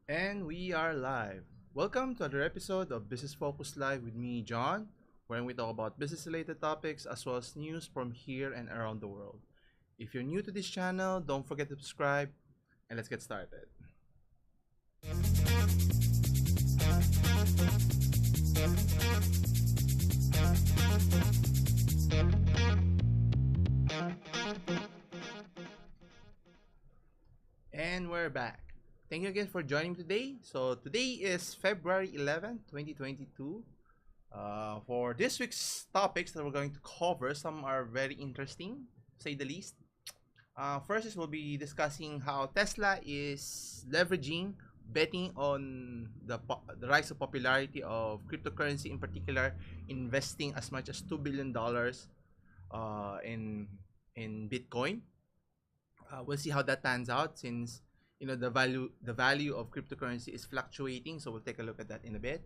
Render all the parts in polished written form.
And we are live. Welcome to another episode of Business Focus Live with me, John, where we talk about business related topics as well as news from here and around the world. If you're new to this channel, don't forget to subscribe and let's get started. And we're back. Thank you again for joining me today. So, today is February 11th, 2022. For this week's topics that we're going to cover, some are very interesting, say the least. First is we'll be discussing how Tesla is leveraging betting on the rise of popularity of cryptocurrency, in particular, investing as much as $2 billion in Bitcoin. We'll see how that pans out since the value of cryptocurrency is fluctuating. So we'll take a look at that in a bit.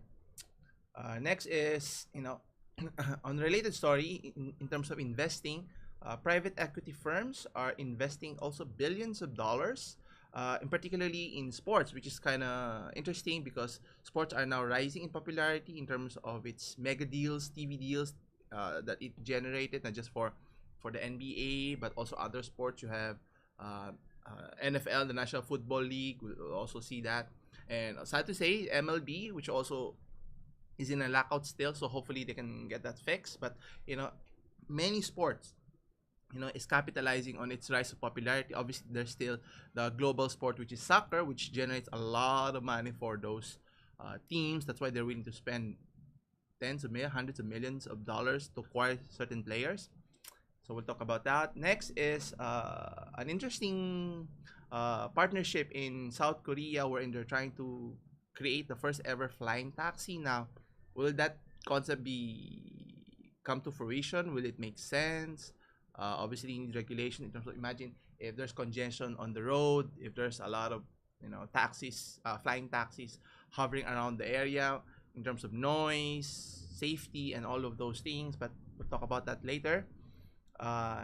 Next is on related story in terms of investing. Private equity firms are investing also billions of dollars, in particularly in sports, which is kind of interesting because sports are now rising in popularity in terms of its mega deals, TV deals that it generated, not just for the NBA, but also other sports. You have NFL, the National Football League, will also see that. And sad to say, MLB, which also is in a lockout still, so hopefully they can get that fixed. But many sports is capitalizing on its rise of popularity. Obviously, there's still the global sport, which is soccer, which generates a lot of money for those teams. That's why they're willing to spend tens of millions, hundreds of millions of dollars to acquire certain players. So we'll talk about that. Next is an interesting partnership in South Korea, wherein they're trying to create the first ever flying taxi. Now, will that concept be come to fruition? Will it make sense? Obviously, you need regulation in terms of, imagine if there's congestion on the road, if there's a lot of taxis, flying taxis hovering around the area in terms of noise, safety, and all of those things. But we'll talk about that later.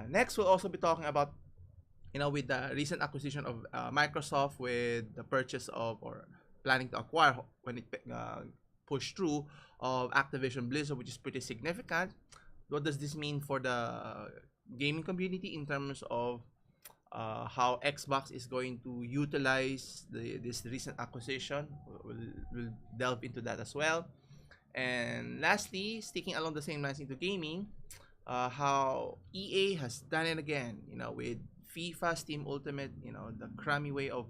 Next, we'll also be talking about with the recent acquisition of Microsoft, with the purchase of, or planning to acquire when it pushed through, of Activision Blizzard, which is pretty significant. What does this mean for the gaming community in terms of how Xbox is going to utilize this recent acquisition? We'll delve into that as well. And lastly, sticking along the same lines into gaming, how EA has done it again, with FIFA, Team Ultimate, the crummy way of,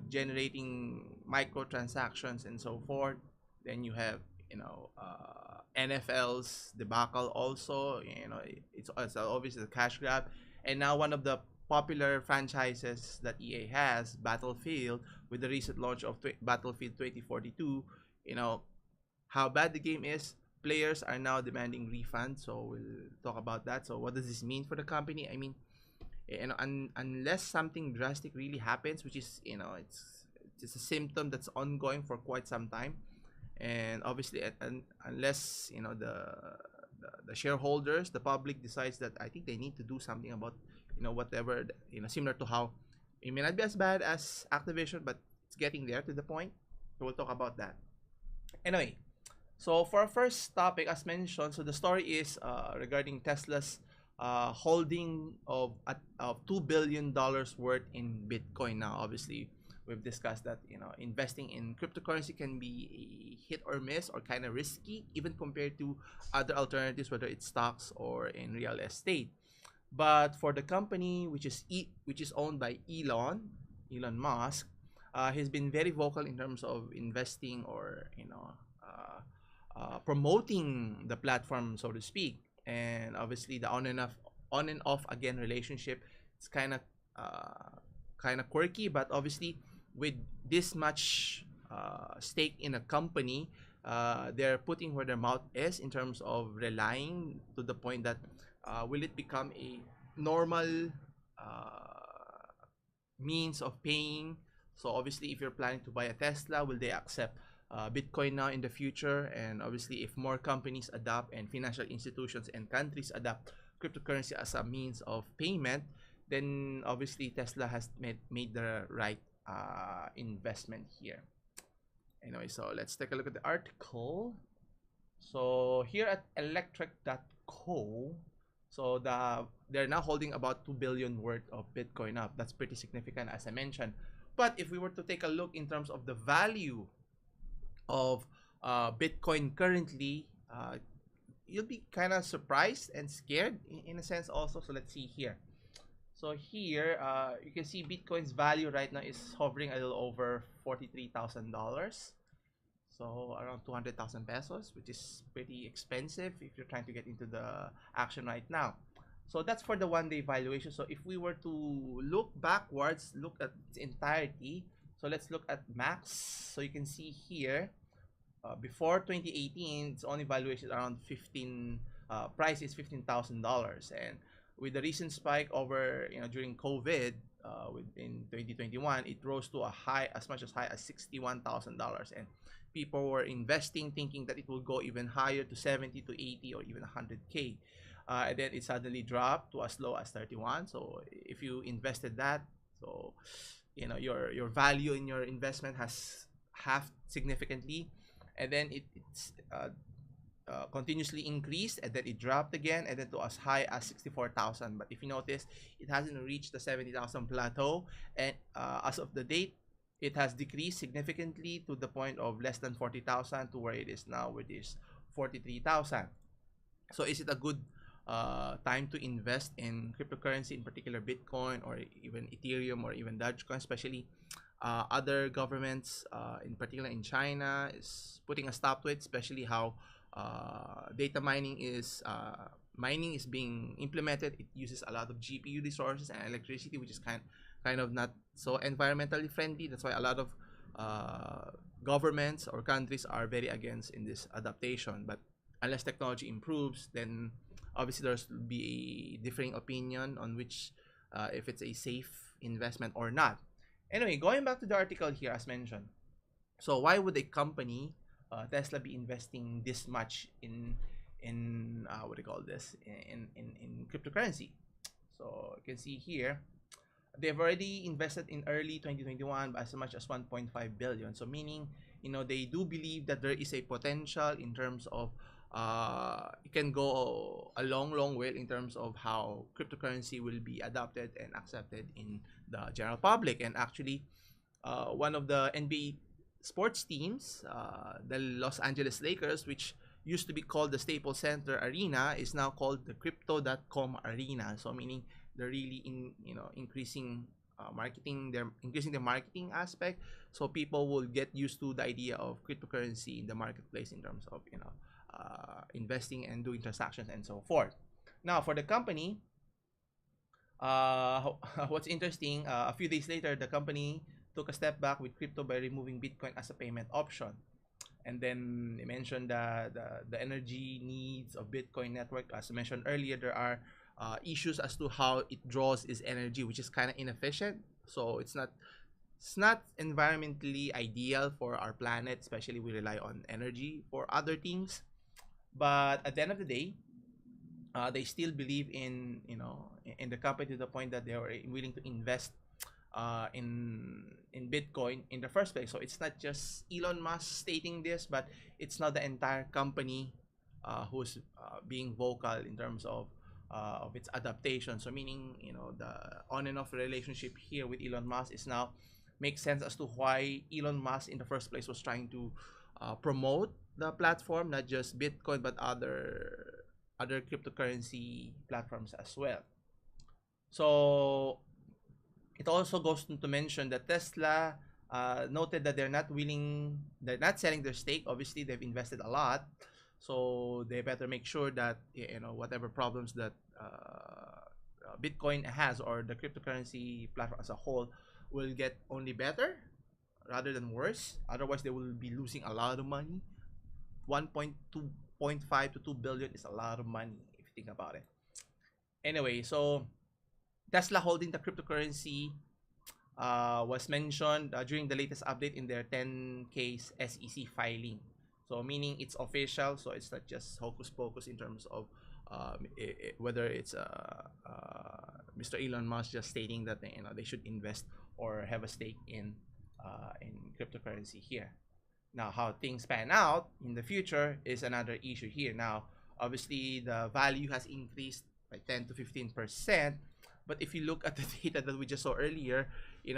generating microtransactions and so forth. Then you have, NFL's debacle also, it's obviously a cash grab. And now one of the popular franchises that EA has, Battlefield, with the recent launch of Battlefield 2042, how bad the game is, players are now demanding refund. So we'll talk about that. So what does this mean for the company? I mean, unless something drastic really happens, which is it's a symptom that's ongoing for quite some time, and obviously unless the shareholders, the public decides that I think they need to do something about whatever, similar to how it may not be as bad as Activision, but it's getting there to the point. So we'll talk about that. Anyway, so for our first topic, as mentioned, so the story is regarding Tesla's holding of $2 billion worth in Bitcoin. Now, obviously, we've discussed that investing in cryptocurrency can be a hit or miss, or kind of risky, even compared to other alternatives, whether it's stocks or in real estate. But for the company, which is owned by Elon Musk, he's been very vocal in terms of investing, or promoting the platform, so to speak. And obviously, the on and off again relationship, it's kind of quirky, but obviously with this much stake in a company, they're putting where their mouth is in terms of relying, to the point that will it become a normal means of paying? So obviously, if you're planning to buy a Tesla, will they accept Bitcoin now in the future? And obviously, if more companies adopt, and financial institutions and countries adopt cryptocurrency as a means of payment, then obviously Tesla has made the right investment here. Anyway, so let's take a look at the article. So here at electric.co, so they're now holding about 2 billion worth of Bitcoin up. That's pretty significant, as I mentioned. But if we were to take a look in terms of the value of Bitcoin currently, you'll be kind of surprised and scared in a sense also. So let's see here. So here, you can see Bitcoin's value right now is hovering a little over $43,000. So around 200,000 pesos, which is pretty expensive if you're trying to get into the action right now. So that's for the one-day valuation. So if we were to look backwards, look at its entirety. So let's look at max. So you can see here, before 2018, its only valuation is around 15. Price is $15,000, and with the recent spike over during COVID, in 2021, it rose to a high as much as high as $61,000, and people were investing thinking that it will go even higher to 70 to 80 or even 100K. And then it suddenly dropped to as low as 31. So if you invested that, so your value in your investment has halved significantly, and then it's continuously increased, and then it dropped again, and then to as high as 64,000. But if you notice, it hasn't reached the 70,000 plateau, and as of the date, it has decreased significantly to the point of less than 40,000 to where it is now, which is 43,000. So is it a good time to invest in cryptocurrency, in particular Bitcoin or even Ethereum or even Dogecoin? Especially other governments, in particular in China, is putting a stop to it, especially how data mining is being implemented. It uses a lot of GPU resources and electricity, which is kind of not so environmentally friendly. That's why a lot of governments or countries are very against in this adaptation. But unless technology improves, then obviously there's be a differing opinion on which if it's a safe investment or not. Anyway, going back to the article here, as mentioned, so why would a company, Tesla, be investing this much in what do you call this, in cryptocurrency? So you can see here, they've already invested in early 2021 by as much as 1.5 billion. So meaning, they do believe that there is a potential in terms of it can go a long way in terms of how cryptocurrency will be adopted and accepted in the general public. And actually, one of the NBA sports teams, the Los Angeles Lakers, which used to be called the Staples Center Arena, is now called the Crypto.com Arena. So meaning they're really increasing marketing. They're increasing the marketing aspect, so people will get used to the idea of cryptocurrency in the marketplace in terms of investing and doing transactions and so forth. Now for the company, what's interesting, a few days later, the company took a step back with crypto by removing Bitcoin as a payment option. And then they mentioned that the energy needs of Bitcoin network, as I mentioned earlier, there are issues as to how it draws its energy, which is kind of inefficient. So it's not environmentally ideal for our planet, especially we rely on energy for other things. But at the end of the day, they still believe in the company to the point that they are willing to invest in Bitcoin in the first place. So it's not just Elon Musk stating this, but it's not the entire company who's being vocal in terms of its adaptation. So meaning, the on and off relationship here with Elon Musk is now makes sense as to why Elon Musk in the first place was trying to promote the platform, not just Bitcoin but other cryptocurrency platforms as well. So it also goes to mention that Tesla noted that they're not selling their stake. Obviously, they've invested a lot, so they better make sure that whatever problems that Bitcoin has, or the cryptocurrency platform as a whole, will get only better rather than worse. Otherwise, they will be losing a lot of money. 1.5 to 2 billion is a lot of money if you think about it. Anyway, so Tesla holding the cryptocurrency was mentioned during the latest update in their 10K SEC filing. So meaning it's official, so it's not just hocus pocus in terms of whether it's Mr. Elon Musk just stating that they should invest or have a stake in cryptocurrency here. Now, how things pan out in the future is another issue here. Now, obviously, the value has increased by 10 to 15%. But if you look at the data that we just saw earlier,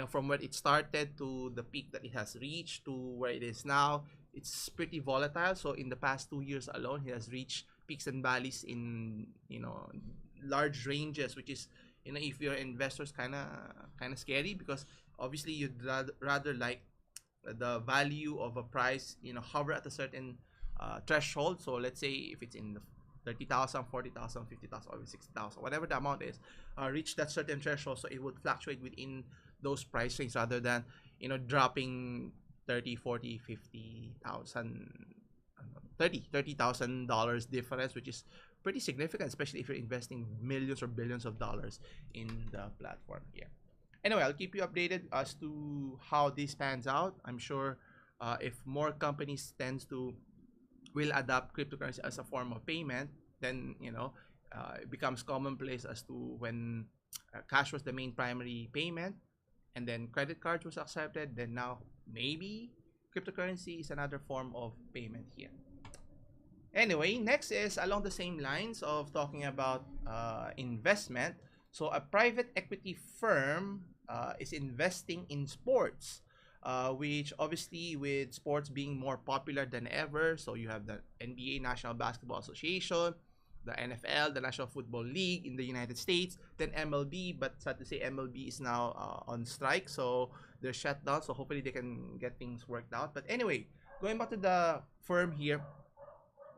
from where it started to the peak that it has reached to where it is now, it's pretty volatile. So in the past 2 years alone, it has reached peaks and valleys in large ranges, which is if you're investors, kind of scary, because obviously you'd rather like the value of a price hover at a certain threshold. So let's say if it's in the 30,000, 40,000, 50,000, or 60,000, whatever the amount is, reach that certain threshold, so it would fluctuate within those price ranges rather than dropping 30, 40, 50,000, $30,000 difference, which is pretty significant, especially if you're investing millions or billions of dollars in the platform here. Anyway, I'll keep you updated as to how this pans out. I'm sure if more companies will adopt cryptocurrency as a form of payment, then it becomes commonplace as to when cash was the main primary payment, and then credit cards was accepted. Then now maybe cryptocurrency is another form of payment here. Anyway, next is along the same lines of talking about investment. So a private equity firm is investing in sports, which obviously with sports being more popular than ever. So you have the NBA, National Basketball Association, the NFL, the National Football League in the United States, then MLB. But sad to say, MLB is now on strike, so they're shut down. So hopefully they can get things worked out. But anyway, going back to the firm here,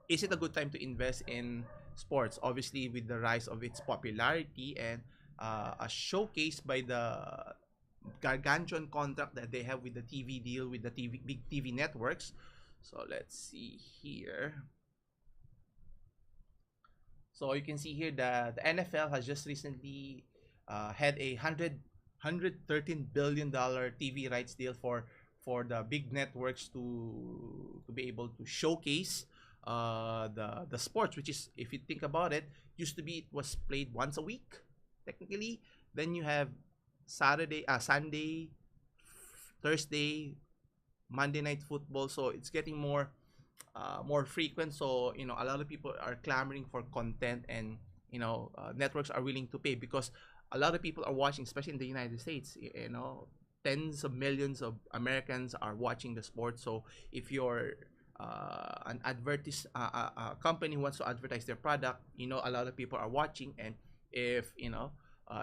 is it a good time to invest in sports? Obviously, with the rise of its popularity and as showcased by the gargantuan contract that they have with the TV deal with the big TV networks. So let's see here. So you can see here that the NFL has just recently had a $113 billion TV rights deal for the big networks to be able to showcase the sports, which is, if you think about it, used to be it was played once a week technically. Then you have Sunday, Thursday, Monday Night Football. So it's getting more frequent. So a lot of people are clamoring for content, and networks are willing to pay because a lot of people are watching, especially in the United States. Tens of millions of Americans are watching the sport. So if you're an company who wants to advertise their product, a lot of people are watching, and if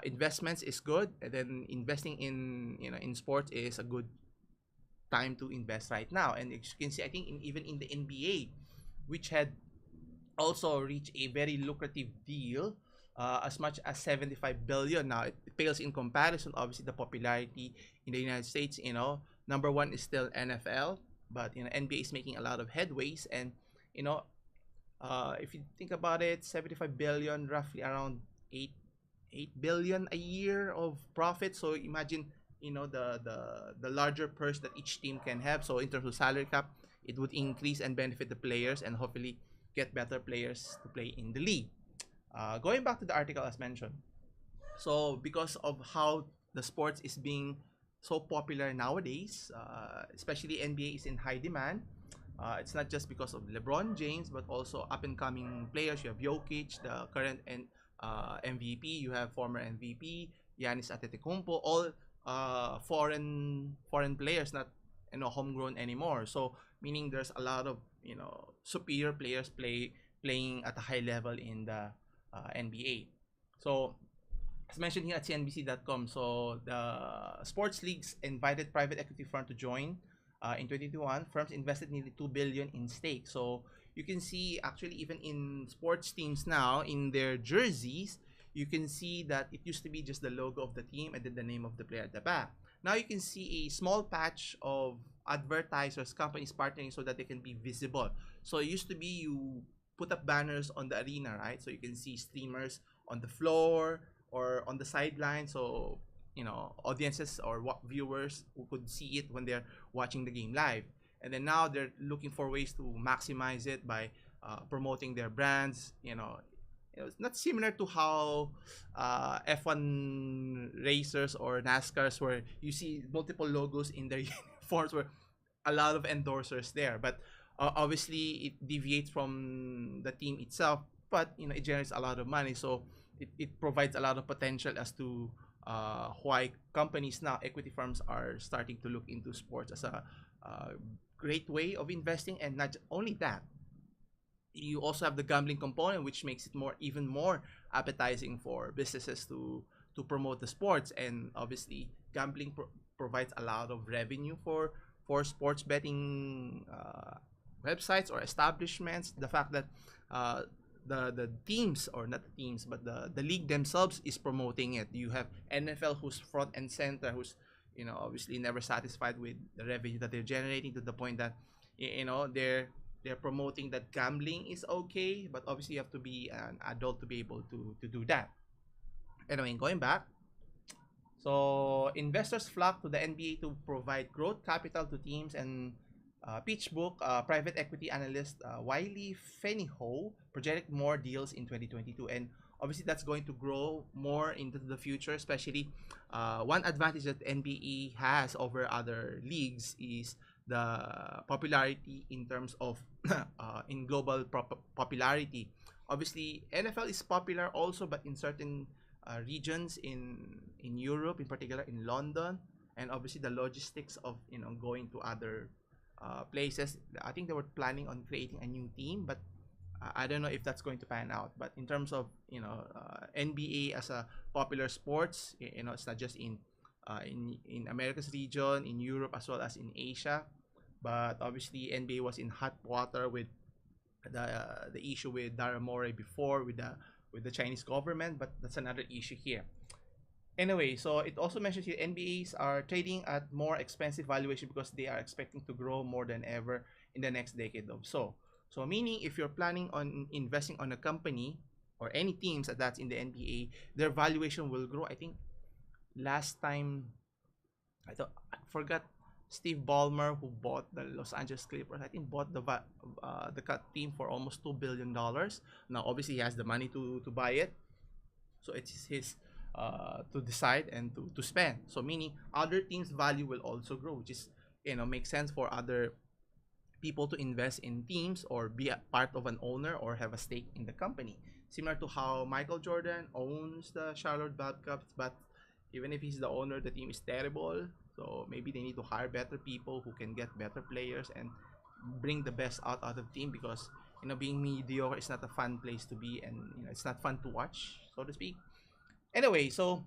investments is good, and then investing in sports is a good time to invest right now. And as you can see, I think even in the NBA, which had also reached a very lucrative deal, as much as 75 billion. Now it pales in comparison. Obviously, the popularity in the United States, number one is still NFL, but NBA is making a lot of headways. And if you think about it, 75 billion, roughly around 8 billion a year of profit. So imagine the larger purse that each team can have. So in terms of salary cap, it would increase and benefit the players, and hopefully get better players to play in the league. Going back to the article as mentioned, so because of how the sports is being so popular nowadays, especially NBA is in high demand. It's not just because of LeBron James, but also up and coming players. You have Jokic, the current MVP. You have former MVP Giannis Antetokounmpo, all foreign players, not homegrown anymore. So meaning there's a lot of superior players playing at a high level in the NBA. So as mentioned here at CNBC.com, so the sports leagues invited private equity firm to join in 2021. Firms invested nearly $2 billion in stake. So you can see actually even in sports teams now, in their jerseys, you can see that it used to be just the logo of the team and then the name of the player at the back. Now you can see a small patch of advertisers, companies partnering so that they can be visible. So it used to be you put up banners on the arena, right? So you can see streamers on the floor or on the sideline. So audiences or viewers who could see it when they're watching the game live. And then now they're looking for ways to maximize it by promoting their brands, it's not similar to how F1 racers or NASCARs, where you see multiple logos in their uniforms, where a lot of endorsers there. But obviously, it deviates from the team itself, but it generates a lot of money. So it provides a lot of potential as to why companies now, equity firms, are starting to look into sports as a great way of investing. And not only that, you also have the gambling component, which makes it even more appetizing for businesses to promote the sports. And obviously, gambling provides a lot of revenue for sports betting websites or establishments. The fact that uh, the teams, or not the teams, but the league themselves is promoting it. You have NFL, who's front and center, who's obviously never satisfied with the revenue that they're generating, to the point that they're promoting that gambling is okay, but obviously you have to be an adult to be able to do that. Anyway, going back, so investors flock to the NBA to provide growth capital to teams. And PitchBook, private equity analyst Wiley Feniho projected more deals in 2022, and obviously that's going to grow more into the future. Especially, one advantage that NBA has over other leagues is the popularity in terms of in global popularity. Obviously, NFL is popular also, but in certain regions in Europe, in particular in London, and obviously the logistics of going to other places. I think they were planning on creating a new team, but I don't know if that's going to pan out. But in terms of NBA as a popular sports, it's not just in America's region, in Europe, as well as in Asia. But obviously, NBA was in hot water with the issue with Dara Morey before, with the Chinese government, but that's another issue here. Anyway, so it also mentions here NBAs are trading at more expensive valuation because they are expecting to grow more than ever in the next decade or so. So meaning, if you're planning on investing on a company or any teams that's in the NBA, their valuation will grow. I think last time, I forgot, Steve Ballmer, who bought the Los Angeles Clippers, I think bought the cut team for almost $2 billion. Now, obviously, he has the money to buy it, so it's his to decide and to spend. So meaning, other teams' value will also grow, which is makes sense for other people to invest in teams or be a part of an owner or have a stake in the company. Similar to how Michael Jordan owns the Charlotte Bobcats, but even if he's the owner, the team is terrible. So maybe they need to hire better people who can get better players and bring the best out of the team, because being mediocre is not a fun place to be, and it's not fun to watch, so to speak. Anyway, so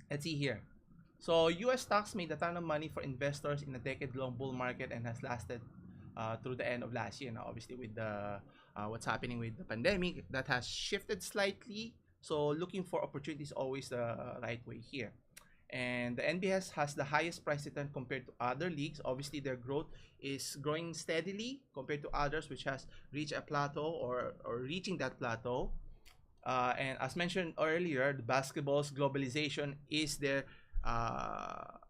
let's see here. So US stocks made a ton of money for investors in a decade-long bull market and has lasted through the end of last year. Now, obviously, with the what's happening with the pandemic, that has shifted slightly. So looking for opportunities always the right way here. And the NBS has the highest price return compared to other leagues. Obviously, their growth is growing steadily compared to others, which has reached a plateau, or reaching that plateau. And as mentioned earlier, the basketball's globalization is their not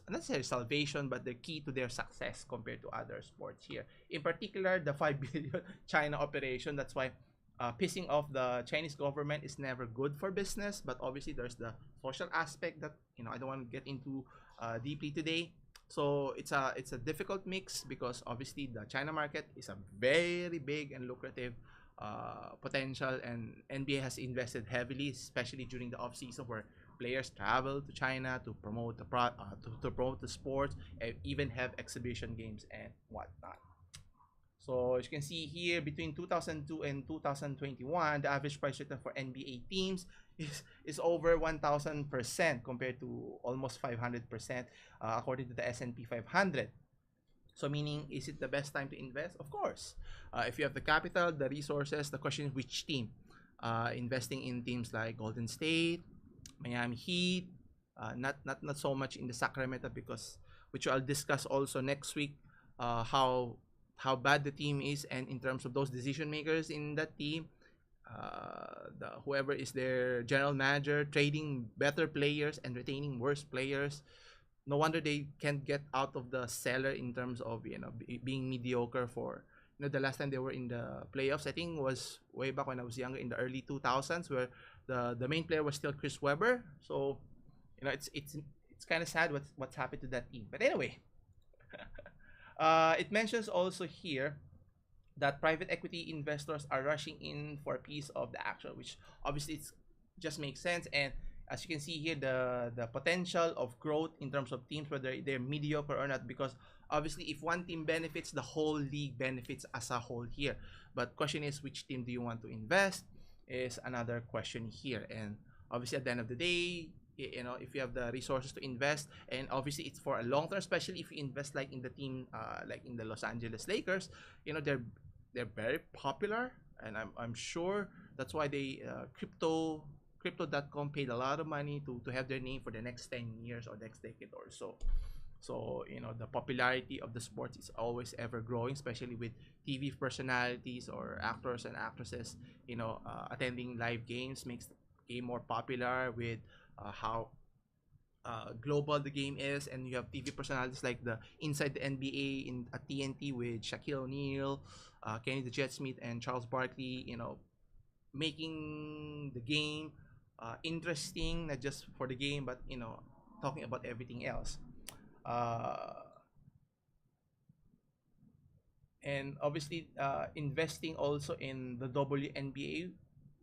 necessarily salvation, but the key to their success compared to other sports here. In particular, the 5 billion China operation. That's why pissing off the Chinese government is never good for business. But obviously, there's the social aspect that I don't want to get into deeply today. So it's a difficult mix, because obviously the China market is a very big and lucrative potential, and NBA has invested heavily, especially during the off season, where players travel to China to promote to promote the sports, and even have exhibition games and whatnot. So as you can see here, between 2002 and 2021, the average price return for NBA teams is over 1,000% compared to almost 500%, according to the S&P 500. So meaning, is it the best time to invest? Of course. If you have the capital, the resources, the question is which team. Investing in teams like Golden State, Miami Heat, not so much in the Sacramento, because, which I'll discuss also next week, how bad the team is, and in terms of those decision makers in that team, whoever is their general manager, trading better players and retaining worse players. No wonder they can't get out of the cellar in terms of being mediocre for the last time they were in the playoffs, I think was way back when I was younger in the early 2000s, where the main player was still Chris Webber. So it's kind of sad what's happened to that team. But anyway, it mentions also here that private equity investors are rushing in for a piece of the action, which obviously it's just makes sense. And as you can see here, the potential of growth in terms of teams, whether they're mediocre or not, because obviously if one team benefits, the whole league benefits as a whole here. But question is, which team do you want to invest? Is another question here. And obviously at the end of the day, if you have the resources to invest, and obviously it's for a long term, especially if you invest like in the team, like in the Los Angeles Lakers, they're very popular, and I'm sure that's why they crypto.com paid a lot of money to have their name for the next 10 years or next decade or so. So the popularity of the sports is always ever growing, especially with TV personalities or actors and actresses. Attending live games makes the game more popular with how global the game is, and you have TV personalities like the Inside the NBA in at TNT with Shaquille O'Neal, Kenny the Jet Smith, and Charles Barkley. Making the game interesting, not just for the game, but talking about everything else. Uh, and obviously, investing also in the WNBA,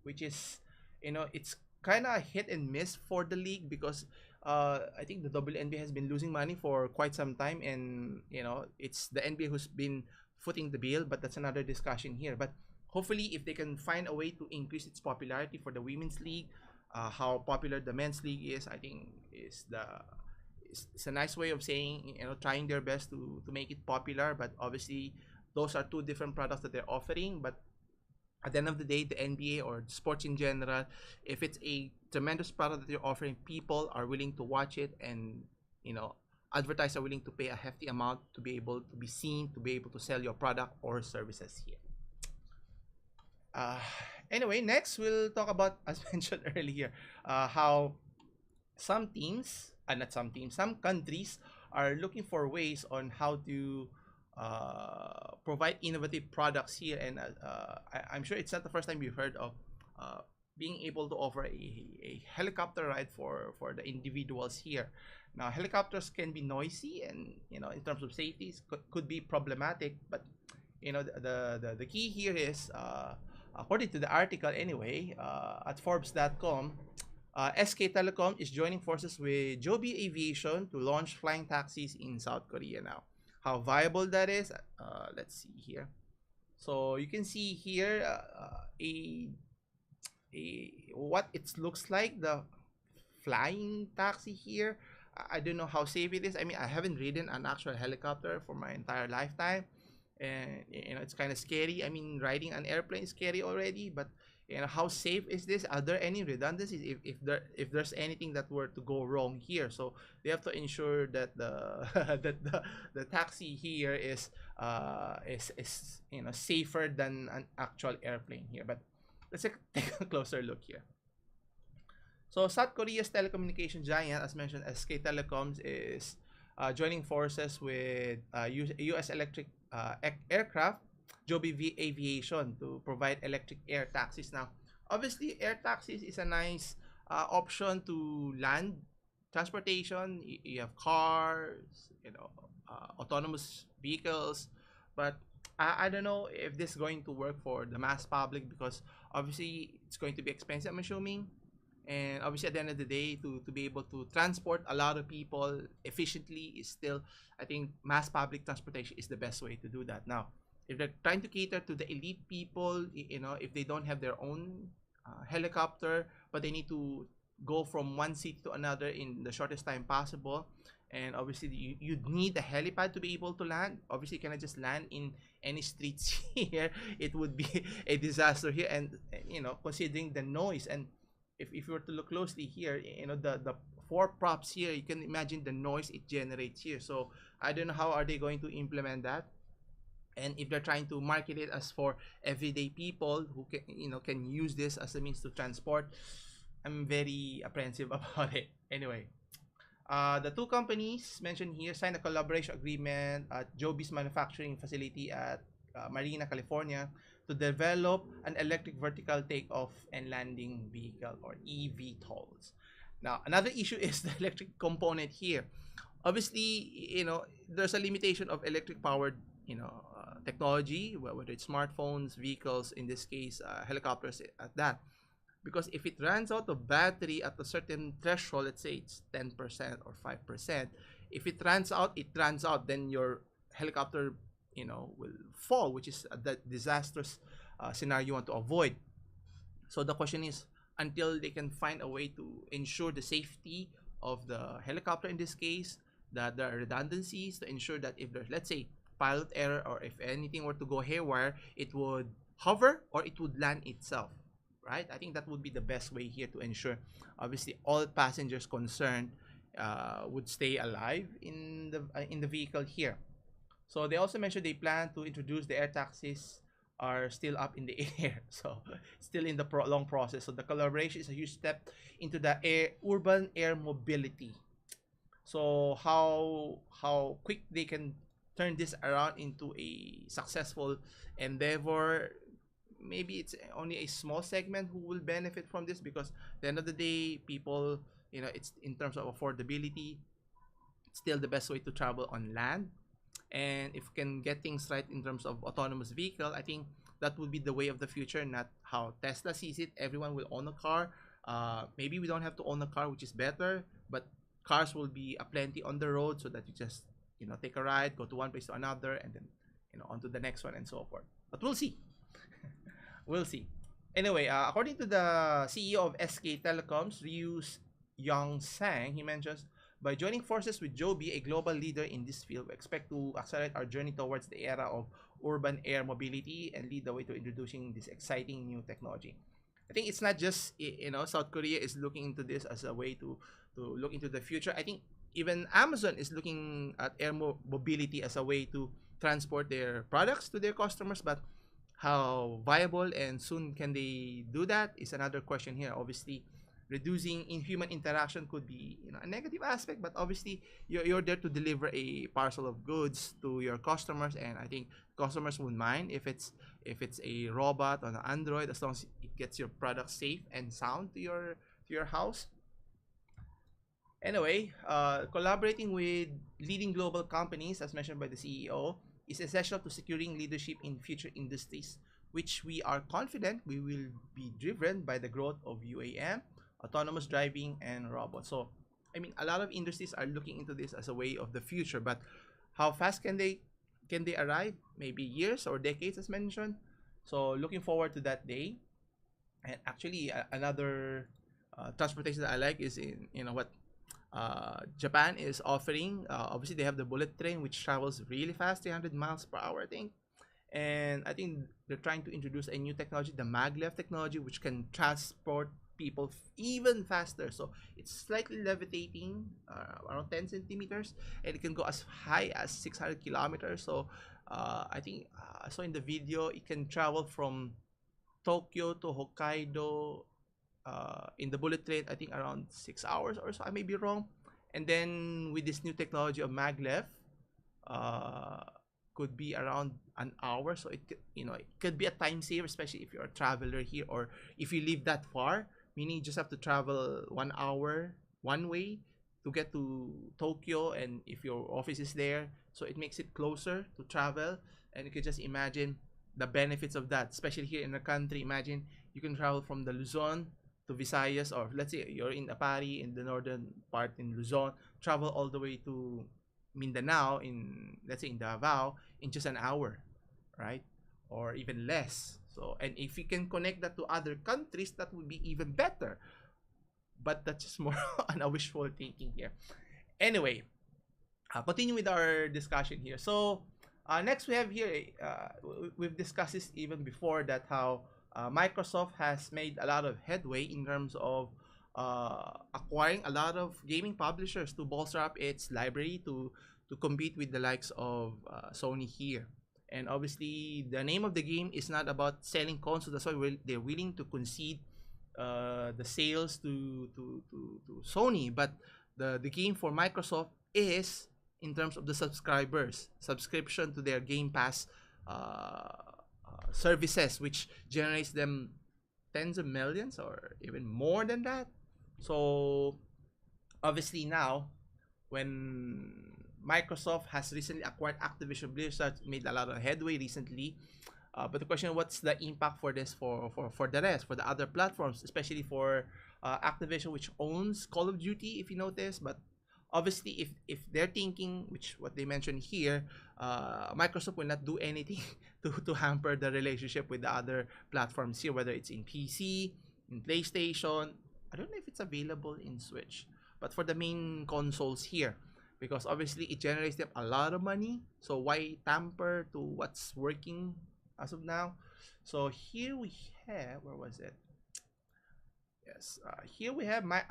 which is, it's kind of hit and miss for the league, because I think the WNBA has been losing money for quite some time, and it's the NBA who's been footing the bill, but that's another discussion here. But hopefully, if they can find a way to increase its popularity for the women's league, how popular the men's league is, I think it's a nice way of saying, trying their best to make it popular. But obviously, those are two different products that they're offering. But at the end of the day, the NBA or sports in general, if it's a tremendous product that you're offering, people are willing to watch it, and advertisers are willing to pay a hefty amount to be able to be seen, to be able to sell your product or services here. Uh, anyway, next we'll talk about, as mentioned earlier, how some teams, not some teams, some countries are looking for ways on how to provide innovative products here. And I'm sure it's not the first time you've heard of being able to offer a helicopter ride for the individuals here. Now, helicopters can be noisy, and in terms of safety, could be problematic. But the key here is, according to the article anyway, at Forbes.com, SK Telecom is joining forces with Joby Aviation to launch flying taxis in South Korea now. How viable that is, let's see here. So you can see here what it looks like, the flying taxi here. I don't know how safe it is. I mean, I haven't ridden an actual helicopter for my entire lifetime, and it's kind of scary. I mean, riding an airplane is scary already, but how safe is this? Are there any redundancies if there's anything that were to go wrong here? So they have to ensure that the that the taxi here is safer than an actual airplane here. But let's take a closer look here. So South Korea's telecommunication giant, as mentioned, SK Telecoms, is joining forces with U.S. electric aircraft, Joby Aviation, to provide electric air taxis. Now, obviously, air taxis is a nice option to land transportation. You have cars, autonomous vehicles, but I don't know if this is going to work for the mass public, because obviously it's going to be expensive, I'm assuming. And obviously at the end of the day, to be able to transport a lot of people efficiently is still, I think, mass public transportation is the best way to do that. Now, if they're trying to cater to the elite people, if they don't have their own helicopter, but they need to go from one city to another in the shortest time possible, and obviously you'd need a helipad to be able to land. Obviously you cannot just land in any streets here. It would be a disaster here. And considering the noise, and if you were to look closely here, the four props here, you can imagine the noise it generates here. So I don't know how are they going to implement that, and if they're trying to market it as for everyday people who can use this as a means to transport. I'm very apprehensive about it. Anyway, the two companies mentioned here signed a collaboration agreement at Joby's manufacturing facility at Marina, California, to develop an electric vertical takeoff and landing vehicle or eVTOLs. Now, another issue is the electric component here. Obviously, there's a limitation of electric powered, technology, whether it's smartphones, vehicles, in this case, helicopters at that. Because if it runs out of battery at a certain threshold, let's say it's 10% or 5%, if it runs out, it runs out, then your helicopter, will fall, which is the disastrous scenario you want to avoid. So the question is, until they can find a way to ensure the safety of the helicopter in this case, that there are redundancies to ensure that if there's, let's say, pilot error, or if anything were to go haywire, it would hover or it would land itself, right? I think that would be the best way here to ensure, obviously, all passengers concerned would stay alive in the vehicle here. So they also mentioned they plan to introduce the air taxis are still up in the air, so still in the long process. So the collaboration is a huge step into the urban air mobility. So how quick they can turn this around into a successful endeavor, maybe it's only a small segment who will benefit from this, because at the end of the day, people, it's in terms of affordability, it's still the best way to travel on land. And if we can get things right in terms of autonomous vehicle, I think that will be the way of the future, not how Tesla sees it. Everyone will own a car. Maybe we don't have to own a car, which is better, but cars will be aplenty on the road, so that you just, take a ride, go to one place to another, and then, on to the next one and so forth. But we'll see. We'll see. Anyway, according to the CEO of SK Telecoms, Ryu Young Sang, he mentions, by joining forces with Joby, a global leader in this field, we expect to accelerate our journey towards the era of urban air mobility and lead the way to introducing this exciting new technology. I think it's not just, South Korea is looking into this as a way to look into the future. I think even Amazon is looking at air mobility as a way to transport their products to their customers, but how viable and soon can they do that is another question here. Obviously, reducing inhuman interaction could be, a negative aspect, but obviously you're there to deliver a parcel of goods to your customers, and I think customers wouldn't mind if it's a robot or an android, as long as it gets your product safe and sound to your house. Anyway, collaborating with leading global companies, as mentioned by the CEO, is essential to securing leadership in future industries, which we are confident we will be driven by the growth of UAM, autonomous driving, and robots. So, I mean, a lot of industries are looking into this as a way of the future, but how fast can they arrive? Maybe years or decades, as mentioned. So, looking forward to that day. And actually, another transportation that I like is in, what Japan is offering. Obviously, they have the bullet train, which travels really fast, 300 miles per hour, I think. And I think they're trying to introduce a new technology, the maglev technology, which can transport people even faster. So it's slightly levitating, around 10 centimeters, and it can go as high as 600 kilometers. So I think I saw in the video it can travel from Tokyo to Hokkaido in the bullet train, I think around 6 hours or so. I may be wrong. And then with this new technology of maglev, could be around an hour. So it could be a time saver, especially if you're a traveler here, or if you live that far, meaning you just have to travel 1 hour one way to get to Tokyo, and if your office is there, so it makes it closer to travel. And you can just imagine the benefits of that, especially here in the country. Imagine you can travel from the Luzon to Visayas, or let's say you're in Apari in the northern part in Luzon, travel all the way to Mindanao in, let's say, in Davao, in just an hour, right? Or even less. So, and if you can connect that to other countries, that would be even better. But that's just more on a wishful thinking here. Anyway, continue with our discussion here. So, next we have here, we've discussed this even before, that how Microsoft has made a lot of headway in terms of acquiring a lot of gaming publishers to bolster up its library to compete with the likes of Sony here. And obviously, the name of the game is not about selling consoles. That's why they're willing to concede the sales to Sony. But the game for Microsoft is in terms of the subscribers, subscription to their Game Pass services, which generates them tens of millions or even more than that. So obviously now, when Microsoft has recently acquired Activision Blizzard, made a lot of headway recently. But the question, what's the impact for this for the rest, for the other platforms, especially for Activision, which owns Call of Duty, if you notice. But obviously, if they're thinking, which what they mentioned here, Microsoft will not do anything to hamper the relationship with the other platforms here, whether it's in PC, in PlayStation. I don't know if it's available in Switch, but for the main consoles here, because obviously it generates them a lot of money. So why tamper to what's working as of now? So here we have, where was it? Yes, here we have my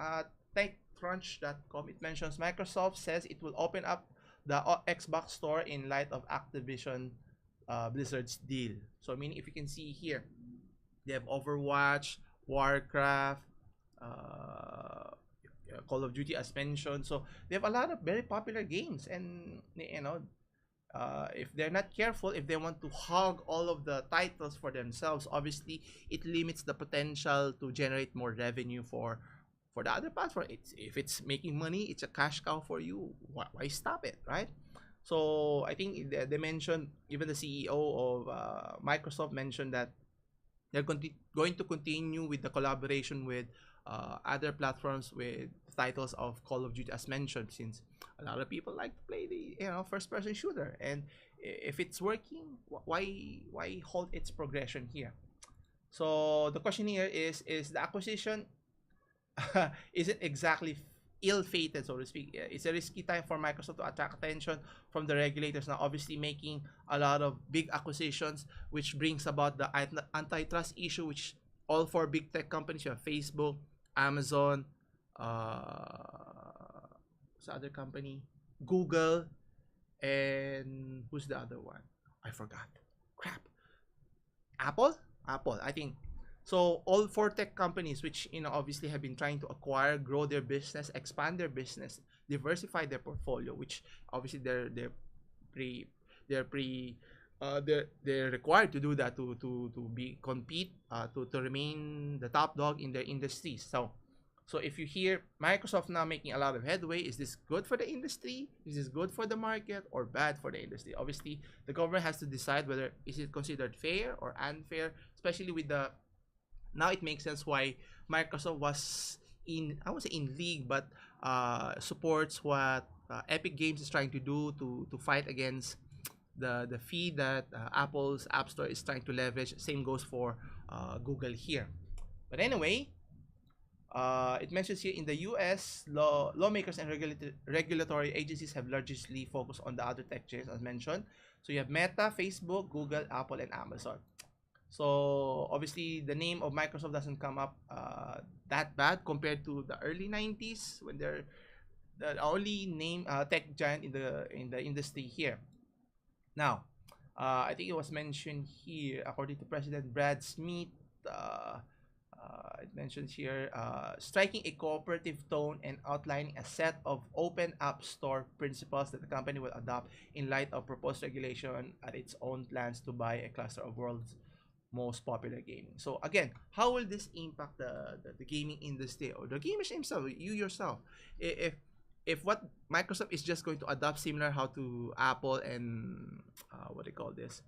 TechCrunch.com. It mentions Microsoft says it will open up the Xbox Store in light of Activision Blizzard's deal. So meaning, if you can see here, they have Overwatch, Warcraft, Call of Duty as mentioned. So they have a lot of very popular games, and if they're not careful, if they want to hog all of the titles for themselves, obviously it limits the potential to generate more revenue for the other platform. If it's making money, it's a cash cow for you. Why stop it, right? So I think they mentioned, even the CEO of Microsoft mentioned that they're going to continue with the collaboration with other platforms with titles of Call of Duty as mentioned, since a lot of people like to play the first person shooter, and if it's working, why halt its progression here? So the question here is the acquisition isn't exactly ill-fated, so to speak. It's a risky time for Microsoft to attract attention from the regulators now, obviously making a lot of big acquisitions, which brings about the antitrust issue, which all four big tech companies, you have Facebook, Amazon, what's the other company? Google, and who's the other one? I forgot. Crap. Apple, I think. So all four tech companies, which obviously have been trying to acquire, grow their business, expand their business, diversify their portfolio, which obviously pre they're pre they're required to do that to be compete to remain the top dog in their industries. So if you hear Microsoft now making a lot of headway, is this good for the industry? Is this good for the market or bad for the industry? Obviously, the government has to decide whether is it considered fair or unfair, especially with the now it makes sense why Microsoft was in, I won't say in league, but supports what Epic Games is trying to do to fight against the fee that Apple's App Store is trying to leverage. Same goes for Google here. But anyway, it mentions here in the US, lawmakers and regulatory agencies have largely focused on the other tech giants as mentioned. So you have Meta, Facebook, Google, Apple, and Amazon. So obviously the name of Microsoft doesn't come up that bad compared to the early 90s, when they're the only name tech giant in the industry here. Now, I think it was mentioned here, according to President Brad Smith, it mentions here, striking a cooperative tone and outlining a set of open app store principles that the company will adopt in light of proposed regulation at its own plans to buy a cluster of world's most popular gaming. So again, how will this impact the gaming industry or the gamers themselves, you yourself? If what Microsoft is just going to adopt similar how to Apple and what do you call this?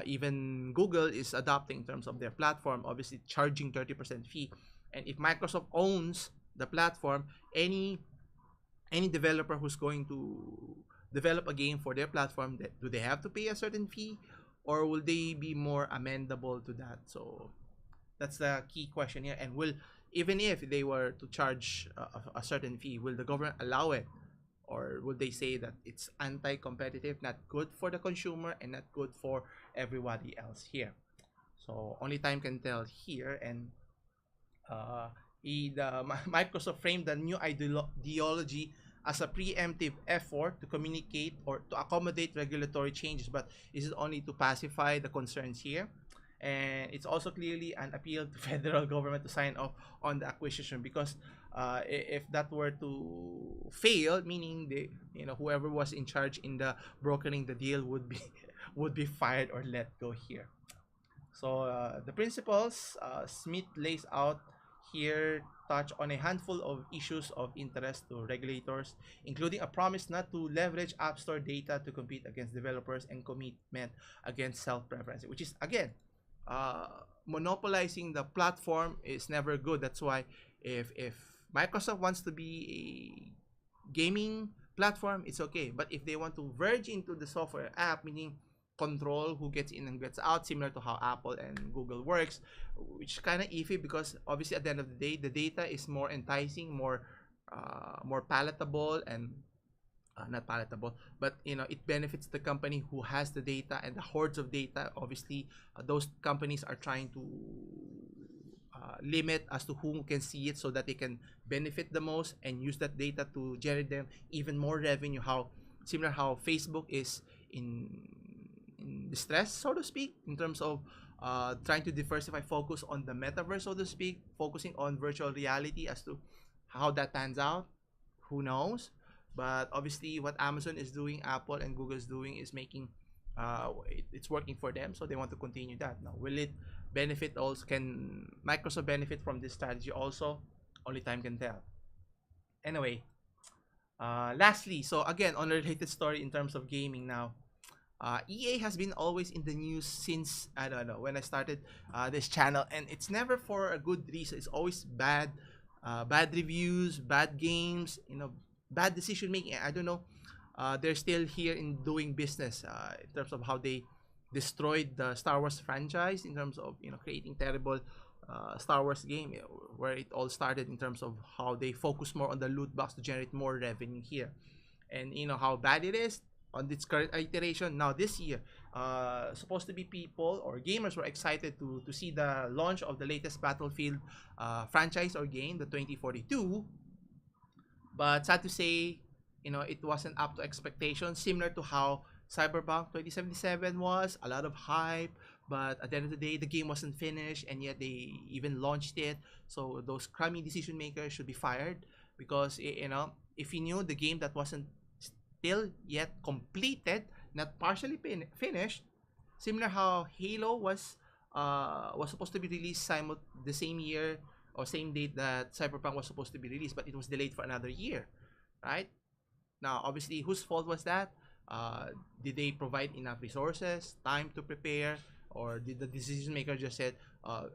Even Google is adopting in terms of their platform, obviously charging 30% fee. And if Microsoft owns the platform, any developer who's going to develop a game for their platform, do they have to pay a certain fee, or will they be more amendable to that? So that's the key question here. And will, even if they were to charge a certain fee, will the government allow it, or will they say that it's anti-competitive, not good for the consumer and not good for everybody else here? So only time can tell here. And Microsoft framed the new ideology as a preemptive effort to communicate or to accommodate regulatory changes, but is it only to pacify the concerns here? And it's also clearly an appeal to federal government to sign off on the acquisition, because if that were to fail, meaning whoever was in charge in the brokering the deal would be would be fired or let go here. So the principles Smith lays out here touch on a handful of issues of interest to regulators, including a promise not to leverage App Store data to compete against developers and commitment against self-preference, which is again, uh, monopolizing the platform is never good. That's why if Microsoft wants to be a gaming platform, it's okay. But if they want to verge into the software app, meaning control who gets in and gets out, similar to how Apple and Google works, which is kind of iffy because obviously at the end of the day, the data is more enticing, more palatable, and not palatable, but it benefits the company who has the data and the hordes of data. Obviously, those companies are trying to limit as to whom can see it so that they can benefit the most and use that data to generate them even more revenue. How similar how Facebook is in distress, so to speak, in terms of trying to diversify focus on the metaverse, so to speak, focusing on virtual reality. As to how that pans out, who knows? But obviously, what Amazon is doing, Apple and Google is doing, is making it's working for them, so they want to continue that. Now, will it benefit also? Can Microsoft benefit from this strategy also? Only time can tell. Anyway, lastly, so again, on a related story in terms of gaming now, EA has been always in the news since, I don't know, when I started this channel, and it's never for a good reason. It's always bad reviews, bad games, bad decision making. I don't know. They're still here in doing business in terms of how they destroyed the Star Wars franchise, in terms of creating terrible Star Wars game, where it all started in terms of how they focus more on the loot box to generate more revenue here, and how bad it is on this current iteration. Now this year, supposed to be people or gamers were excited to see the launch of the latest Battlefield franchise or game, the 2042. But sad to say, it wasn't up to expectations, similar to how Cyberpunk 2077 was. A lot of hype, but at the end of the day, the game wasn't finished, and yet they even launched it. So those crummy decision makers should be fired, because if you knew the game that wasn't still yet completed, not partially finished, similar how Halo was supposed to be released the same year or same date that Cyberpunk was supposed to be released, but it was delayed for another year, right? Now, obviously, whose fault was that? Did they provide enough resources, time to prepare, or did the decision maker just said,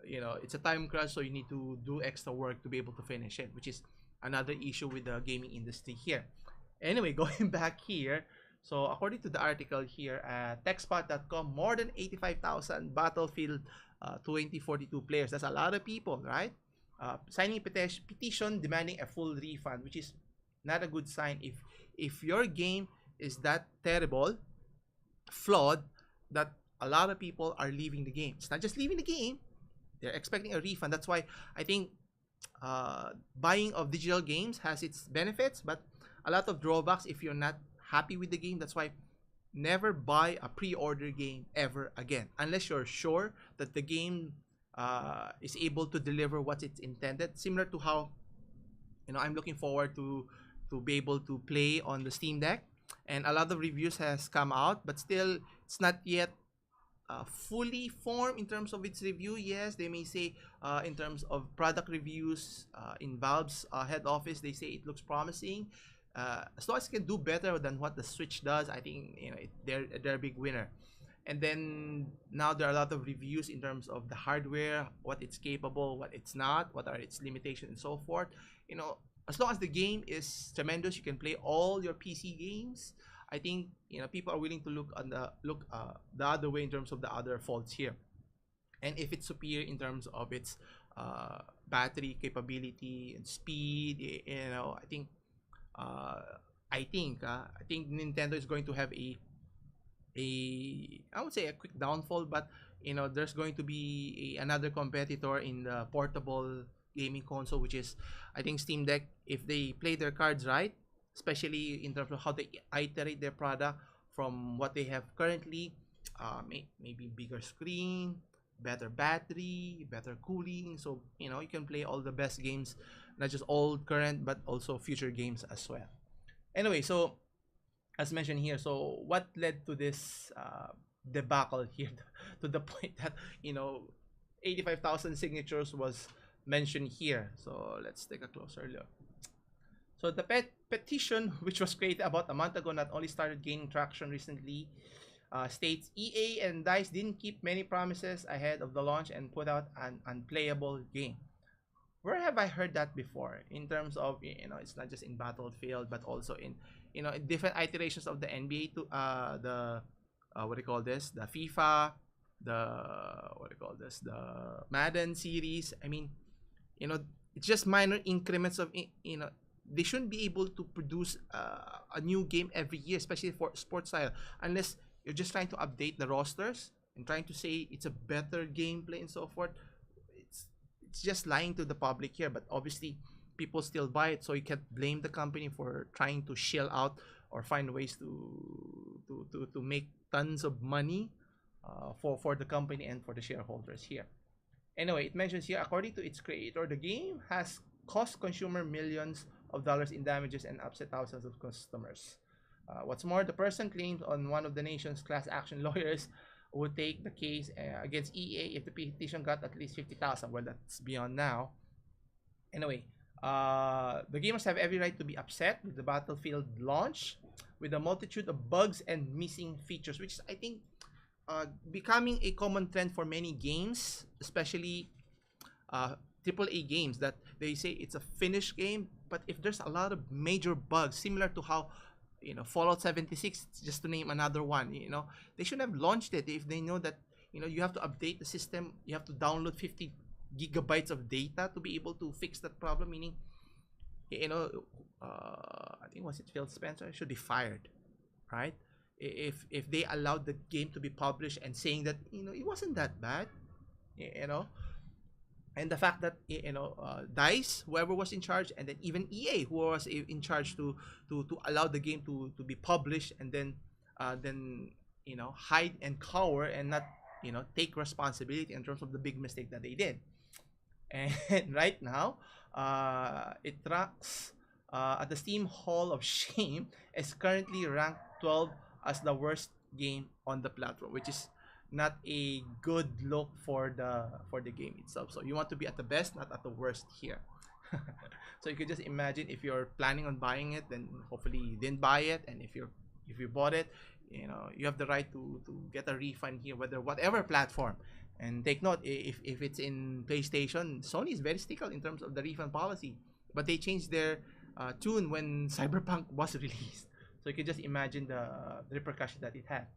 it's a time crunch, so you need to do extra work to be able to finish it, which is another issue with the gaming industry here. Anyway, going back here, so according to the article here at techspot.com, more than 85,000 Battlefield 2042 players. That's a lot of people, right? Signing a petition demanding a full refund, which is not a good sign. If your game is that terrible, flawed, that a lot of people are leaving the game. It's not just leaving the game, they're expecting a refund. That's why I think buying of digital games has its benefits, but a lot of drawbacks if you're not happy with the game. That's why never buy a pre-order game ever again, unless you're sure that the game is able to deliver what it's intended. Similar to how I'm looking forward to be able to play on the Steam Deck, and a lot of reviews has come out, but still it's not yet fully formed in terms of its review. Yes, they may say in terms of product reviews in Valve's head office, they say it looks promising. As long as it can do better than what the Switch does, I think they're a big winner. And then now there are a lot of reviews in terms of the hardware, what it's capable, what it's not, what are its limitations, and so forth. As long as the game is tremendous, you can play all your PC games. I think people are willing to look the other way in terms of the other faults here. And if it's superior in terms of its battery capability and speed, I think Nintendo is going to have I would say a quick downfall, but there's going to be another competitor in the portable gaming console, which is, I think, Steam Deck. If they play their cards right, especially in terms of how they iterate their product from what they have currently, maybe bigger screen, better battery, better cooling, so you can play all the best games, not just old, current, but also future games as well. Anyway, so as mentioned here, so what led to this debacle here to the point that, 85,000 signatures was mentioned here. So let's take a closer look. So the petition, which was created about a month ago, not only started gaining traction recently, states EA and DICE didn't keep many promises ahead of the launch and put out an unplayable game. Where have I heard that before? In terms of, it's not just in Battlefield, but also in, different iterations of the NBA to the what do you call this? The FIFA, the what do you call this? The Madden series. I mean, you know, it's just minor increments of, they shouldn't be able to produce a new game every year, especially for sports style, unless you're just trying to update the rosters and trying to say it's a better gameplay and so forth. It's just lying to the public here, but obviously people still buy it, so you can't blame the company for trying to shell out or find ways to make tons of money for the company and for the shareholders here. Anyway, it mentions here, according to its creator, the game has cost consumer millions of dollars in damages and upset thousands of customers. What's more, the person claimed on one of the nation's class action lawyers would take the case against EA if the petition got at least 50,000. Well, that's beyond now. Anyway, the gamers have every right to be upset with the Battlefield launch, with a multitude of bugs and missing features, which is, I think, becoming a common trend for many games, especially AAA games, that they say it's a finished game, but if there's a lot of major bugs, similar to how, Fallout 76, just to name another one, they should have launched it if they know that, you have to update the system, you have to download 50 gigabytes of data to be able to fix that problem, meaning, I think, was it Phil Spencer, should be fired, right? If they allowed the game to be published and saying that, it wasn't that bad, you know and the fact that, DICE, whoever was in charge, and then even EA, who was in charge to allow the game to be published, and then hide and cower and not, take responsibility in terms of the big mistake that they did. And right now, it ranks at the Steam Hall of Shame, is currently ranked 12 as the worst game on the platform, which is not a good look for the game itself. So you want to be at the best, not at the worst here. So you could just imagine, if you're planning on buying it, then hopefully you didn't buy it, and if you bought it, you have the right to get a refund here, whatever platform. And take note, if it's in PlayStation, Sony is very stickle in terms of the refund policy, but they changed their tune when Cyberpunk was released. So you can just imagine the repercussion that it had.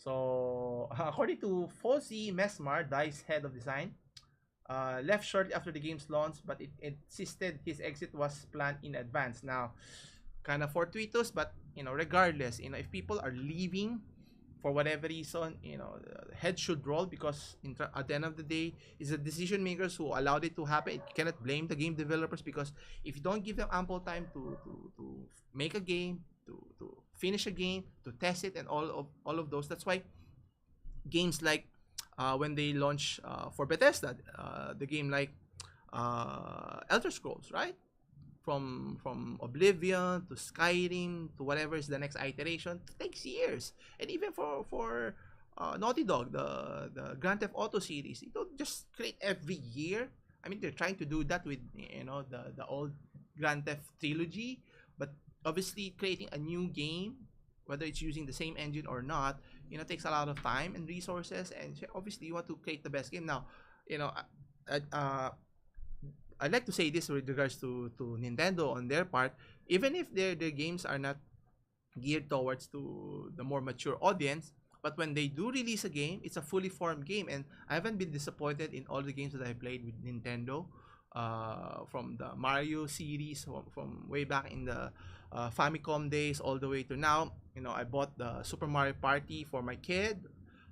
So, according to Fozzie Mesmar, DICE head of design, left shortly after the game's launch, but it insisted his exit was planned in advance. Now, kind of fortuitous, but regardless, if people are leaving for whatever reason, the head should roll, because at the end of the day, it's the decision makers who allowed it to happen. You cannot blame the game developers, because if you don't give them ample time to make a game, to finish a game, to test it, and all of those. That's why games like when they launch for Bethesda, the game like Elder Scrolls, right? From Oblivion to Skyrim to whatever is the next iteration, it takes years. And even for Naughty Dog, the Grand Theft Auto series, you don't just create every year. I mean, they're trying to do that with the old Grand Theft trilogy, but obviously creating a new game, whether it's using the same engine or not, takes a lot of time and resources, and obviously you want to create the best game. Now, I'd like to say this with regards to Nintendo on their part. Even if their games are not geared towards to the more mature audience, but when they do release a game, it's a fully formed game, and I haven't been disappointed in all the games that I played with Nintendo, from the Mario series, from way back in the Famicom days, all the way to now. I bought the Super Mario Party for my kid,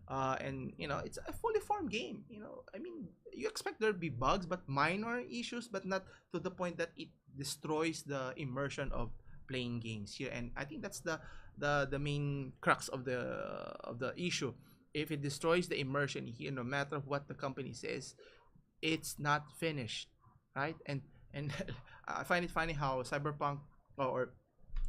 and it's a fully formed game. I mean, you expect there to be bugs, but minor issues, but not to the point that it destroys the immersion of playing games here. And I think that's the main crux of the issue. If it destroys the immersion here, no matter what the company says, it's not finished, right? And I find it funny how Cyberpunk or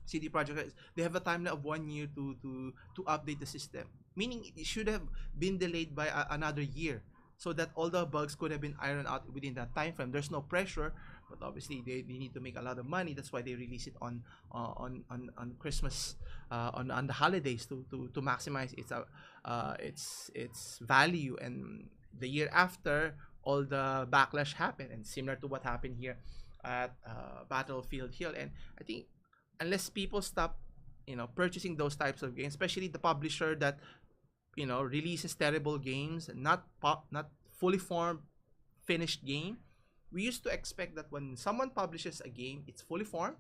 CD Projekt, they have a timeline of 1 year to update the system. meaning it should have been delayed by another year so that all the bugs could have been ironed out within that time frame. There's no pressure, but obviously they need to make a lot of money. That's why they release it on Christmas, on the holidays to maximize its value. And the year after, all the backlash happened, and similar to what happened here at Battlefield Hill. And I think unless people stop, purchasing those types of games, especially the publisher that releases terrible games, not fully formed finished game. We used to expect that when someone publishes a game, it's fully formed,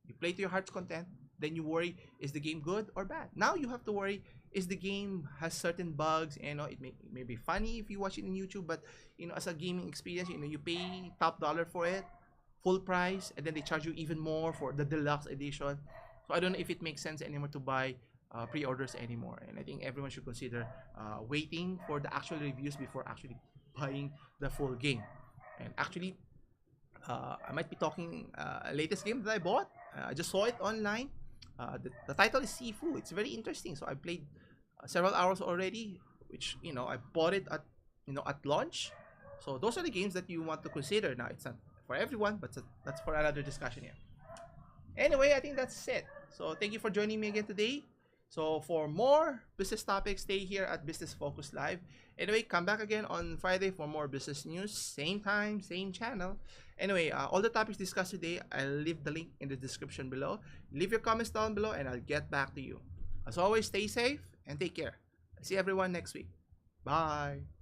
you play to your heart's content, then you worry, is the game good or bad? Now you have to worry, is the game has certain bugs, and it may be funny if you watch it in YouTube, but as a gaming experience, you pay top dollar for it, full price, and then they charge you even more for the deluxe edition. So I don't know if it makes sense anymore to buy pre-orders anymore, and I think everyone should consider waiting for the actual reviews before actually buying the full game. And actually, I might be talking latest game that I bought. I just saw it online. The title is Sifu. It's very interesting. So I played several hours already, which I bought it at launch. So those are the games that you want to consider. Now it's not for everyone, but that's for another discussion here. Anyway, I think that's it. So thank you for joining me again today. So for more business topics, stay here at Business Focus Live. Anyway, come back again on Friday for more business news. Same time, same channel. Anyway, all the topics discussed today, I'll leave the link in the description below. Leave your comments down below and I'll get back to you. As always, stay safe and take care. See everyone next week. Bye.